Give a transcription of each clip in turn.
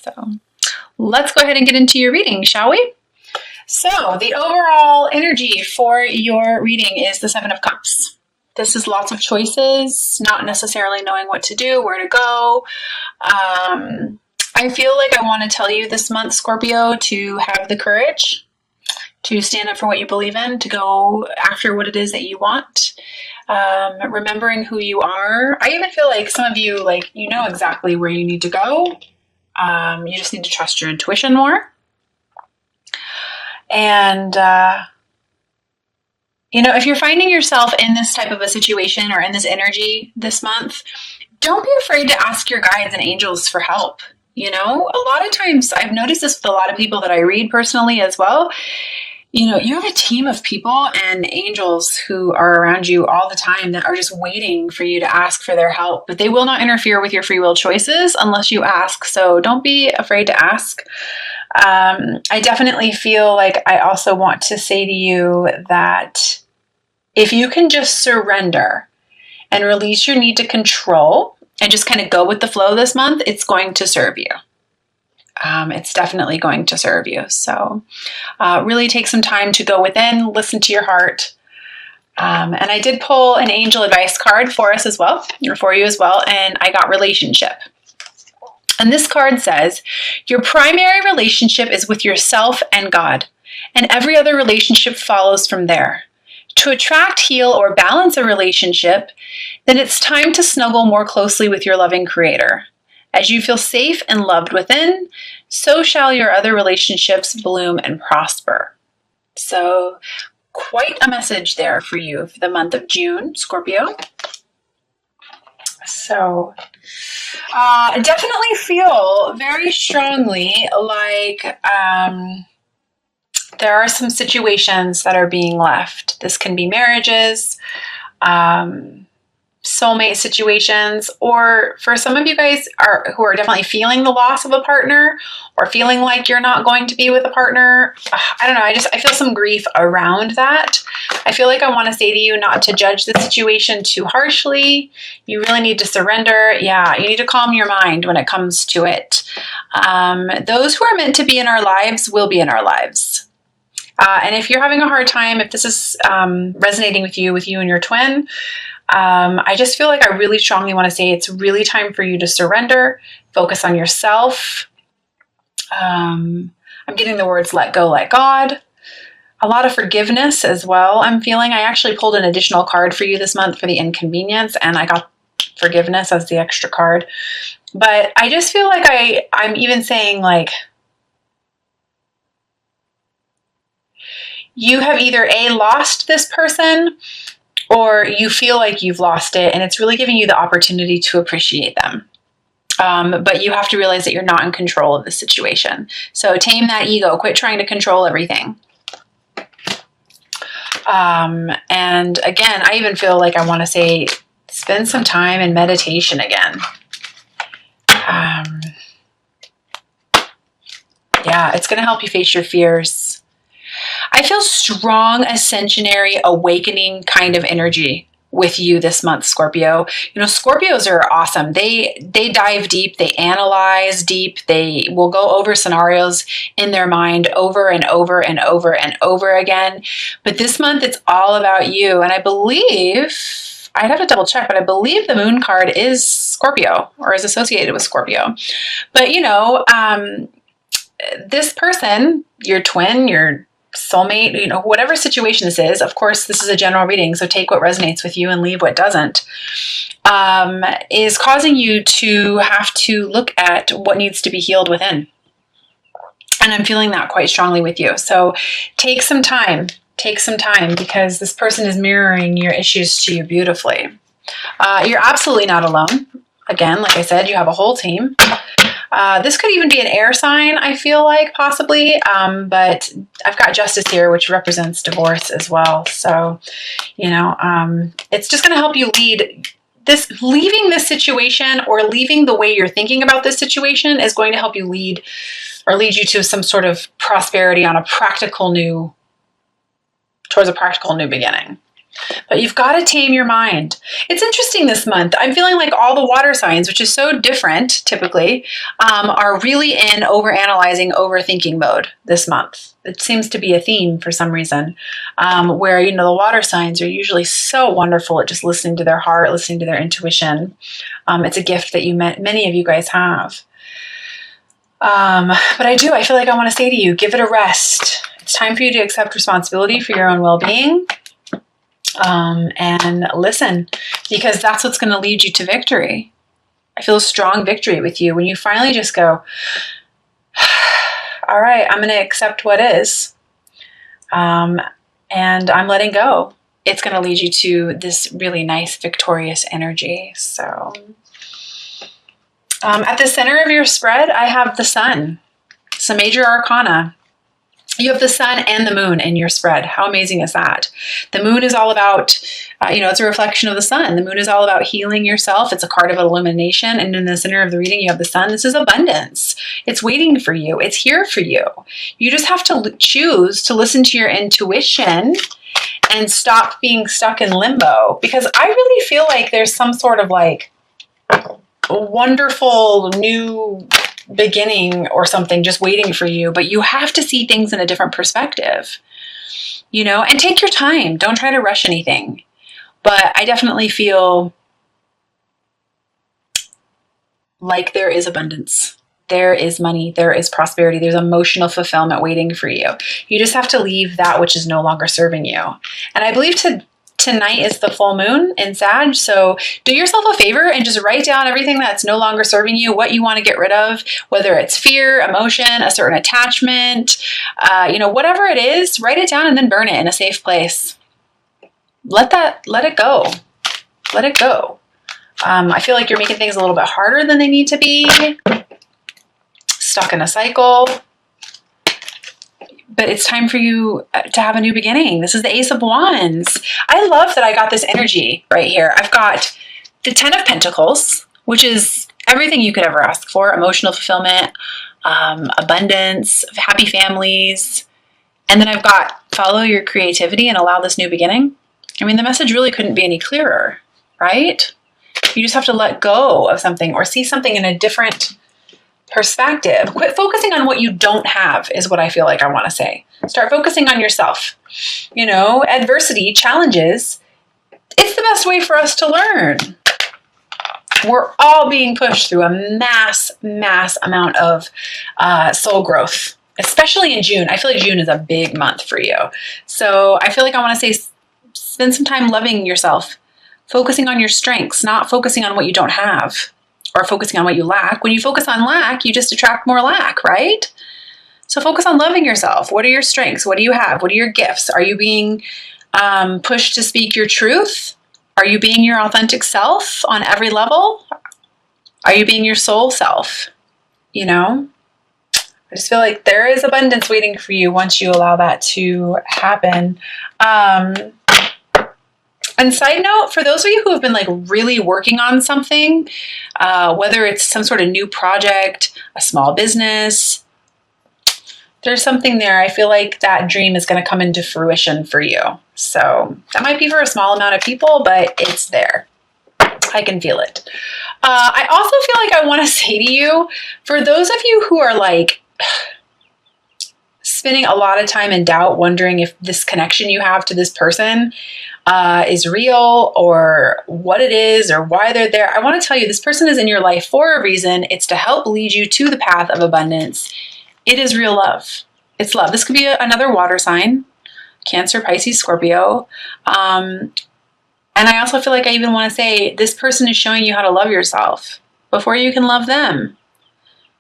So let's go ahead and get into your reading, shall we? So the overall energy for your reading is the Seven of Cups. This is lots of choices, not necessarily knowing what to do, where to go. I feel like I want to tell you this month, Scorpio, to have the courage to stand up for what you believe in, to go after what it is that you want. Remembering who you are. I even feel like some of you, like, you know exactly where you need to go. You just need to trust your intuition more. And, you know, if you're finding yourself in this type of a situation or in this energy this month, don't be afraid to ask your guides and angels for help. You know, a lot of times I've noticed this with a lot of people that I read personally as well. You know, you have a team of people and angels who are around you all the time that are just waiting for you to ask for their help, but they will not interfere with your free will choices unless you ask. So don't be afraid to ask. I definitely feel like I also want to say to you that if you can just surrender and release your need to control and just kind of go with the flow this month, it's going to serve you. It's definitely going to serve you. So really take some time to go within, listen to your heart. And I did pull an angel advice card for us as well, or for you as well, and I got relationship. And this card says, your primary relationship is with yourself and God, and every other relationship follows from there. To attract, heal, or balance a relationship, then it's time to snuggle more closely with your loving Creator. As you feel safe and loved within, so shall your other relationships bloom and prosper. So, quite a message there for you for the month of June, Scorpio. So, definitely feel very strongly like there are some situations that are being left. This can be marriages, soulmate situations, or for some of you guys who are definitely feeling the loss of a partner or feeling like you're not going to be with a partner. I don't know. I feel some grief around that. I feel like I want to say to you not to judge the situation too harshly. You really need to surrender. Yeah, you need to calm your mind when it comes to it. Those who are meant to be in our lives will be in our lives. And if you're having a hard time, if this is resonating with you and your twin, I just feel like I really strongly want to say it's really time for you to surrender, focus on yourself. I'm getting the words let go, let God. A lot of forgiveness as well. I'm feeling I actually pulled an additional card for you this month for the inconvenience, and I got forgiveness as the extra card. But I just feel like I'm even saying, like, you have either lost this person, or you feel like you've lost it, and it's really giving you the opportunity to appreciate them. But you have to realize that you're not in control of the situation. So tame that ego. Quit trying to control everything. And again, I even feel like I want to say, spend some time in meditation again. Yeah, it's going to help you face your fears. I feel strong ascensionary awakening kind of energy with you this month, Scorpio. You know, Scorpios are awesome. They dive deep, they analyze deep, they will go over scenarios in their mind over and over and over and over again. But this month it's all about you. And I believe, I'd have to double check, but I believe the moon card is Scorpio or is associated with Scorpio. But you know, this person, your twin, your soulmate, you know, whatever situation this is, of course, this is a general reading, so take what resonates with you and leave what doesn't, is causing you to have to look at what needs to be healed within. And I'm feeling that quite strongly with you. So take some time, because this person is mirroring your issues to you beautifully. You're absolutely not alone. Again, like I said, you have a whole team. This could even be an air sign, I feel like, possibly, but I've got justice here, which represents divorce as well. So, you know, it's just going to help you leaving this situation, or leaving the way you're thinking about this situation is going to help you lead you to some sort of prosperity on towards a practical new beginning. But you've got to tame your mind. It's interesting this month. I'm feeling like all the water signs, which is so different typically, are really in overanalyzing, overthinking mode this month. It seems to be a theme for some reason, where, you know, the water signs are usually so wonderful at just listening to their heart, listening to their intuition. It's a gift that many of you guys have. But I feel like I want to say to you, give it a rest. It's time for you to accept responsibility for your own well-being. And listen, because that's what's going to lead you to victory. I feel a strong victory with you when you finally just go, all right, I'm going to accept what is, and I'm letting go. It's going to lead you to this really nice, victorious energy. So, at the center of your spread, I have the sun. It's a major arcana. You have the sun and the moon in your spread. How amazing is that? The moon is all about, it's a reflection of the sun. The moon is all about healing yourself. It's a card of illumination. And in the center of the reading, you have the sun. This is abundance. It's waiting for you. It's here for you. You just have to choose to listen to your intuition and stop being stuck in limbo. Because I really feel like there's some sort of like wonderful new beginning or something just waiting for you, but you have to see things in a different perspective, and take your time. Don't try to rush anything. But I definitely feel like there is abundance. There is money. There is prosperity. There's emotional fulfillment waiting for you. You just have to leave that which is no longer serving you. And I believe tonight is the full moon in Sag, so do yourself a favor and just write down everything that's no longer serving you, what you want to get rid of, whether it's fear, emotion, a certain attachment, whatever it is, write it down and then burn it in a safe place. Let it go. Let it go. I feel like you're making things a little bit harder than they need to be, stuck in a cycle. But it's time for you to have a new beginning. This is the Ace of Wands. I love that I got this energy right here. I've got the Ten of Pentacles, which is everything you could ever ask for. Emotional fulfillment, abundance, happy families. And then I've got follow your creativity and allow this new beginning. I mean, the message really couldn't be any clearer, right? You just have to let go of something or see something in a different perspective. Quit focusing on what you don't have is what I feel like I want to say. Start focusing on yourself. Adversity, challenges, it's the best way for us to learn. We're all being pushed through a mass amount of soul growth, especially in June. I feel like June is a big month for you. So I feel like I want to say, spend some time loving yourself, focusing on your strengths, not focusing on what you don't have. Or focusing on what you lack. When you focus on lack, you just attract more lack, right? So focus on loving yourself. What are your strengths? What do you have? What are your gifts? Are you being pushed to speak your truth? Are you being your authentic self on every level? Are you being your soul self? I just feel like there is abundance waiting for you once you allow that to happen. And side note, for those of you who have been like really working on something, whether it's some sort of new project, a small business, there's something there. I feel like that dream is going to come into fruition for you. So that might be for a small amount of people, but it's there. I can feel it. I also feel like I want to say to you, for those of you who are like spending a lot of time in doubt, wondering if this connection you have to this person is real or what it is or why they're there. I want to tell you, this person is in your life for a reason. It's to help lead you to the path of abundance. It is real love. It's love. This could be another water sign, Cancer, Pisces, Scorpio. And I also feel like I even want to say this person is showing you how to love yourself before you can love them.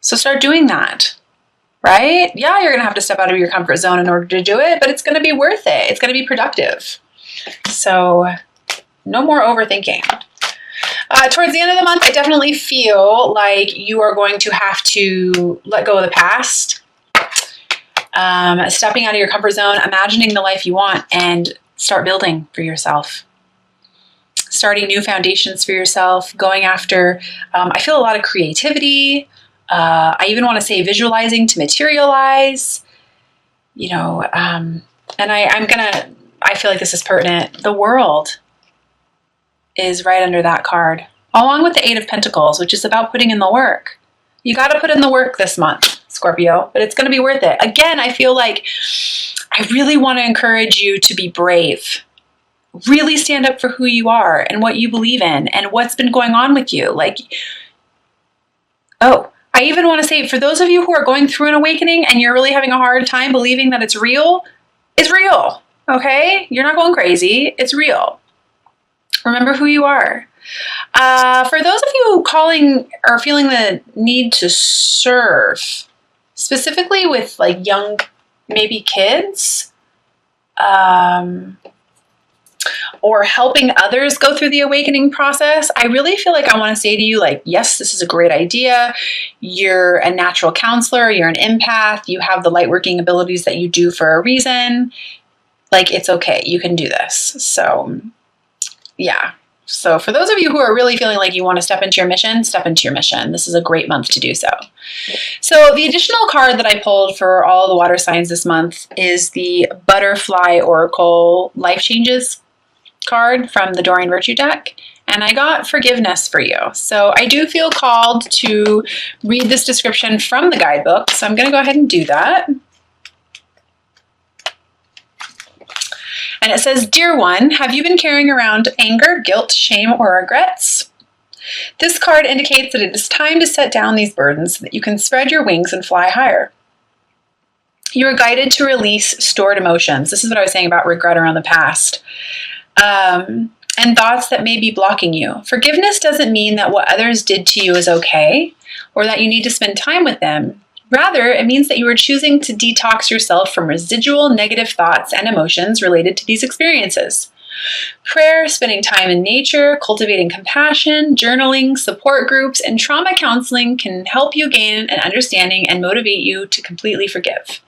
So start doing that. Right? Yeah, you're going to have to step out of your comfort zone in order to do it, but it's going to be worth it. It's going to be productive. So no more overthinking. Towards the end of the month, I definitely feel like you are going to have to let go of the past, stepping out of your comfort zone, imagining the life you want, and start building for yourself. Starting new foundations for yourself, going after, I feel a lot of creativity. I even want to say visualizing to materialize, and I'm going to I feel like this is pertinent. The World is right under that card, along with the Eight of Pentacles, which is about putting in the work. You got to put in the work this month, Scorpio, but it's going to be worth it. Again, I feel like I really want to encourage you to be brave. Really stand up for who you are and what you believe in and what's been going on with you. Like, oh, I even want to say, for those of you who are going through an awakening and you're really having a hard time believing that it's real, okay? You're not going crazy. It's real. Remember who you are. For those of you calling or feeling the need to serve, specifically with like young, maybe kids, or helping others go through the awakening process, I really feel like I want to say to you, like, yes, this is a great idea. You're a natural counselor. You're an empath. You have the light working abilities that you do for a reason. Like, it's okay. You can do this. So, yeah. So for those of you who are really feeling like you want to step into your mission, step into your mission. This is a great month to do so. So the additional card that I pulled for all the water signs this month is the Butterfly Oracle Life Changes card from the Doreen Virtue deck. And I got forgiveness for you. So I do feel called to read this description from the guidebook. So I'm going to go ahead and do that. And it says, Dear one, have you been carrying around anger, guilt, shame, or regrets? This card indicates that it is time to set down these burdens so that you can spread your wings and fly higher. You are guided to release stored emotions. This is what I was saying about regret around the past. And thoughts that may be blocking you. Forgiveness doesn't mean that what others did to you is okay, or that you need to spend time with them. Rather, it means that you are choosing to detox yourself from residual negative thoughts and emotions related to these experiences. Prayer, spending time in nature, cultivating compassion, journaling, support groups, and trauma counseling can help you gain an understanding and motivate you to completely forgive.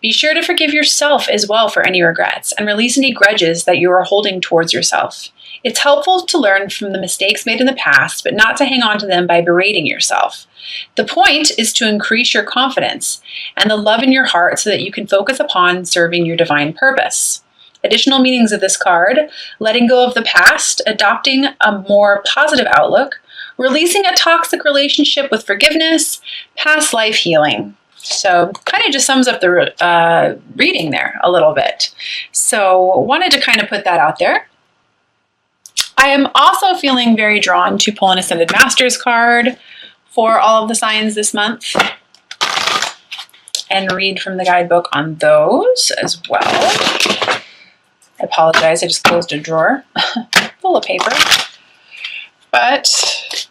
Be sure to forgive yourself as well for any regrets and release any grudges that you are holding towards yourself. It's helpful to learn from the mistakes made in the past, but not to hang on to them by berating yourself. The point is to increase your confidence and the love in your heart so that you can focus upon serving your divine purpose. Additional meanings of this card: letting go of the past, adopting a more positive outlook, releasing a toxic relationship with forgiveness, past life healing. So kind of just sums up the reading there a little bit. So wanted to kind of put that out there. I am also feeling very drawn to pull an Ascended Masters card for all of the signs this month and read from the guidebook on those as well. I apologize, I just closed a drawer full of paper. But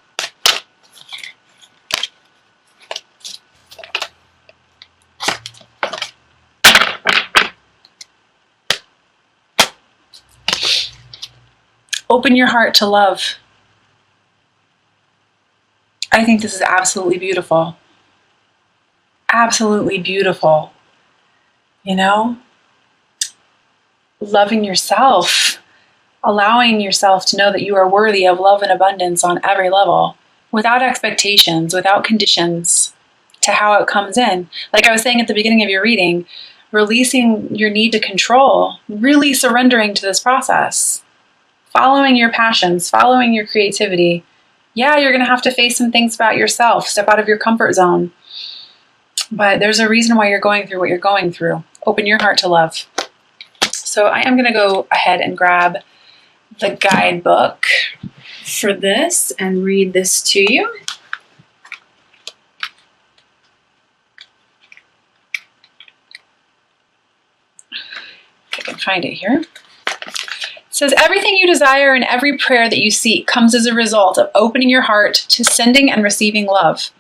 open your heart to love. I think this is absolutely beautiful. Absolutely beautiful. You know? Loving yourself. Allowing yourself to know that you are worthy of love and abundance on every level. Without expectations, without conditions to how it comes in. Like I was saying at the beginning of your reading, releasing your need to control. Really surrendering to this process. Following your passions, following your creativity. Yeah, you're going to have to face some things about yourself, step out of your comfort zone. But there's a reason why you're going through what you're going through. Open your heart to love. So I am going to go ahead and grab the guidebook for this and read this to you. If I can find it here. It says, everything you desire and every prayer that you seek comes as a result of opening your heart to sending and receiving love.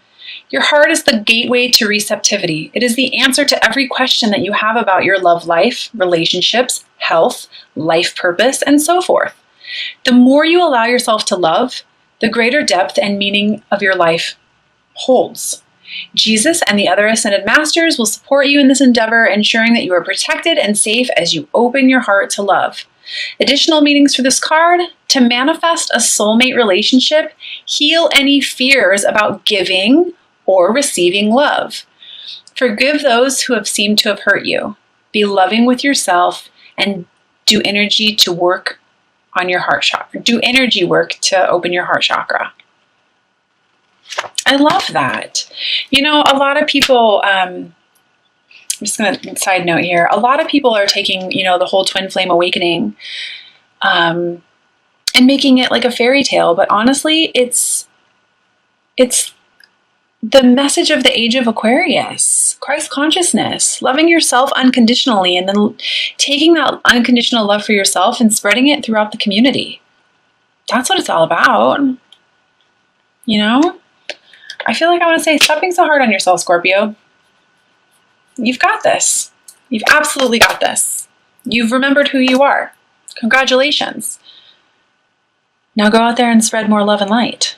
Your heart is the gateway to receptivity. It is the answer to every question that you have about your love life, relationships, health, life purpose, and so forth. The more you allow yourself to love, the greater depth and meaning of your life holds. Jesus and the other Ascended Masters will support you in this endeavor, ensuring that you are protected and safe as you open your heart to love. Additional meanings for this card: to manifest a soulmate relationship, heal any fears about giving or receiving love. Forgive those who have seemed to have hurt you. Be loving with yourself and do energy to work on your heart chakra. Do energy work to open your heart chakra. I love that. You know, a lot of people, I'm just going to side note here. A lot of people are taking, you know, the whole twin flame awakening and making it like a fairy tale. But honestly, it's the message of the age of Aquarius, Christ consciousness, loving yourself unconditionally, and then taking that unconditional love for yourself and spreading it throughout the community. That's what it's all about. You know? I feel like I want to say, stop being so hard on yourself, Scorpio. You've got this. You've absolutely got this. You've remembered who you are. Congratulations. Now go out there and spread more love and light.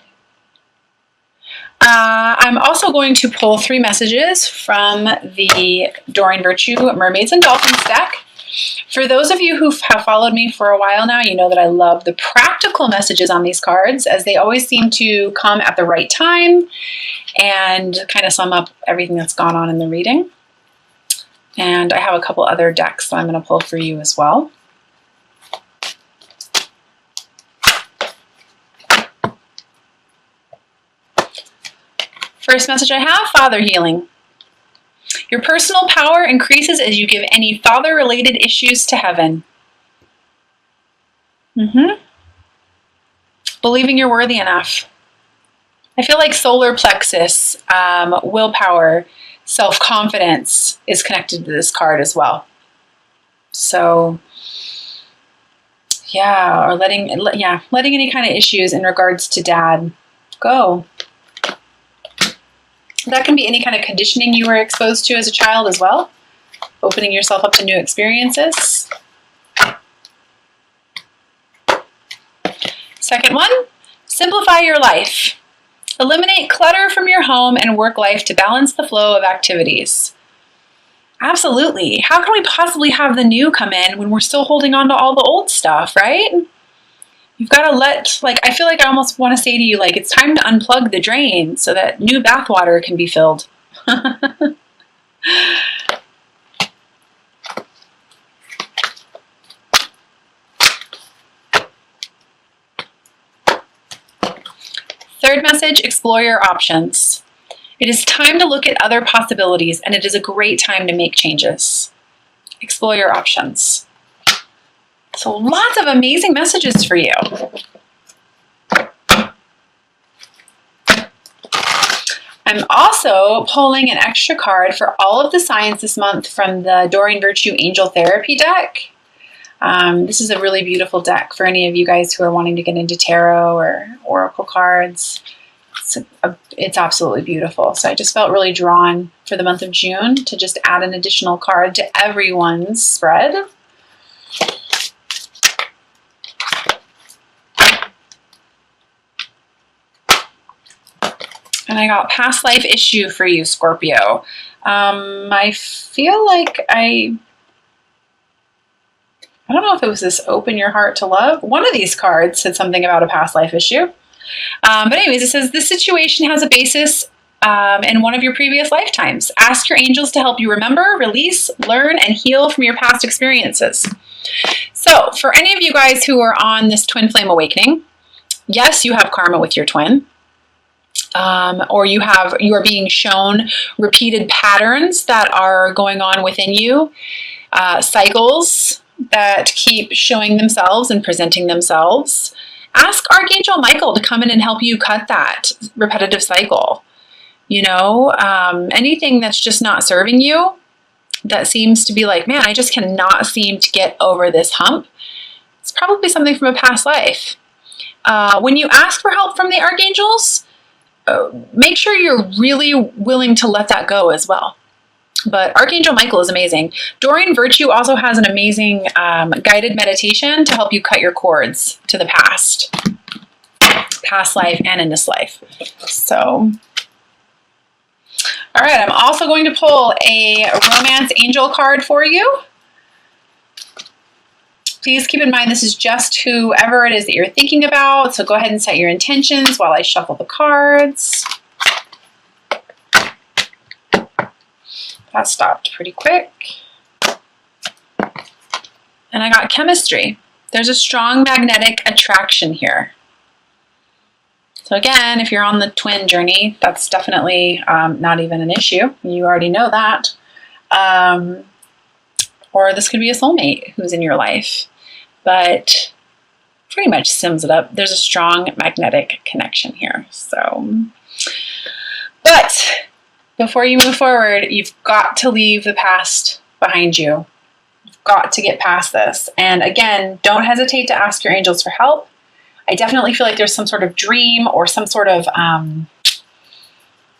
I'm also going to pull 3 messages from the Doreen Virtue Mermaids and Dolphins deck. For those of you who have followed me for a while now, you know that I love the practical messages on these cards, as they always seem to come at the right time and kind of sum up everything that's gone on in the reading. And I have a couple other decks that I'm going to pull for you as well. First message I have, father healing. Your personal power increases as you give any father-related issues to heaven. Believing you're worthy enough. I feel like solar plexus, willpower, self-confidence is connected to this card as well. So, yeah, or letting any kind of issues in regards to dad go. That can be any kind of conditioning you were exposed to as a child as well. Opening yourself up to new experiences. Second one, simplify your life. Eliminate clutter from your home and work life to balance the flow of activities. Absolutely. How can we possibly have the new come in when we're still holding on to all the old stuff, right? You've got to I feel like I almost want to say to you, like, it's time to unplug the drain so that new bathwater can be filled. Third message, explore your options. It is time to look at other possibilities, and it is a great time to make changes. Explore your options. So lots of amazing messages for you. I'm also pulling an extra card for all of the signs this month from the Doreen Virtue Angel Therapy deck. This is a really beautiful deck for any of you guys who are wanting to get into tarot or oracle cards. It's absolutely beautiful. So I just felt really drawn for the month of June to just add an additional card to everyone's spread. And I got past life issue for you, Scorpio. I feel like I don't know if it was this open your heart to love. One of these cards said something about a past life issue. But anyways, it says this situation has a basis in one of your previous lifetimes. Ask your angels to help you remember, release, learn, and heal from your past experiences. So for any of you guys who are on this twin flame awakening, yes, you have karma with your twin. Or you are being shown repeated patterns that are going on within you, cycles that keep showing themselves and presenting themselves. Ask Archangel Michael to come in and help you cut that repetitive cycle. You know, anything that's just not serving you, that seems to be like, man, I just cannot seem to get over this hump. It's probably something from a past life. When you ask for help from the archangels, make sure you're really willing to let that go as well. But Archangel Michael is amazing. Doreen Virtue also has an amazing guided meditation to help you cut your cords to the past life and in this life. So, all right, I'm also going to pull a romance angel card for you. Please keep in mind this is just whoever it is that you're thinking about. So go ahead and set your intentions while I shuffle the cards. That stopped pretty quick. And I got chemistry. There's a strong magnetic attraction here. So again, if you're on the twin journey, that's definitely not even an issue. You already know that. Or this could be a soulmate who's in your life. But pretty much sums it up. There's a strong magnetic connection here. So, but before you move forward, you've got to leave the past behind you. You've got to get past this. And again, don't hesitate to ask your angels for help. I definitely feel like there's some sort of dream or some sort of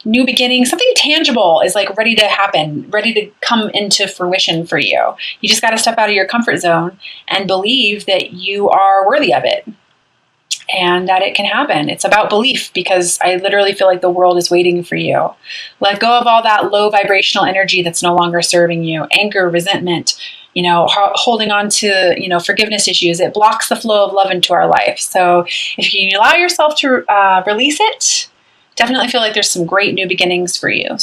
new beginning. Something tangible is like ready to happen, ready to come into fruition for you. You just got to step out of your comfort zone and believe that you are worthy of it and that it can happen. It's about belief, because I literally feel like the world is waiting for you. Let go of all that low vibrational energy that's no longer serving you. Anger, resentment, holding on to, forgiveness issues. It blocks the flow of love into our life. So if you allow yourself to release it, definitely feel like there's some great new beginnings for you.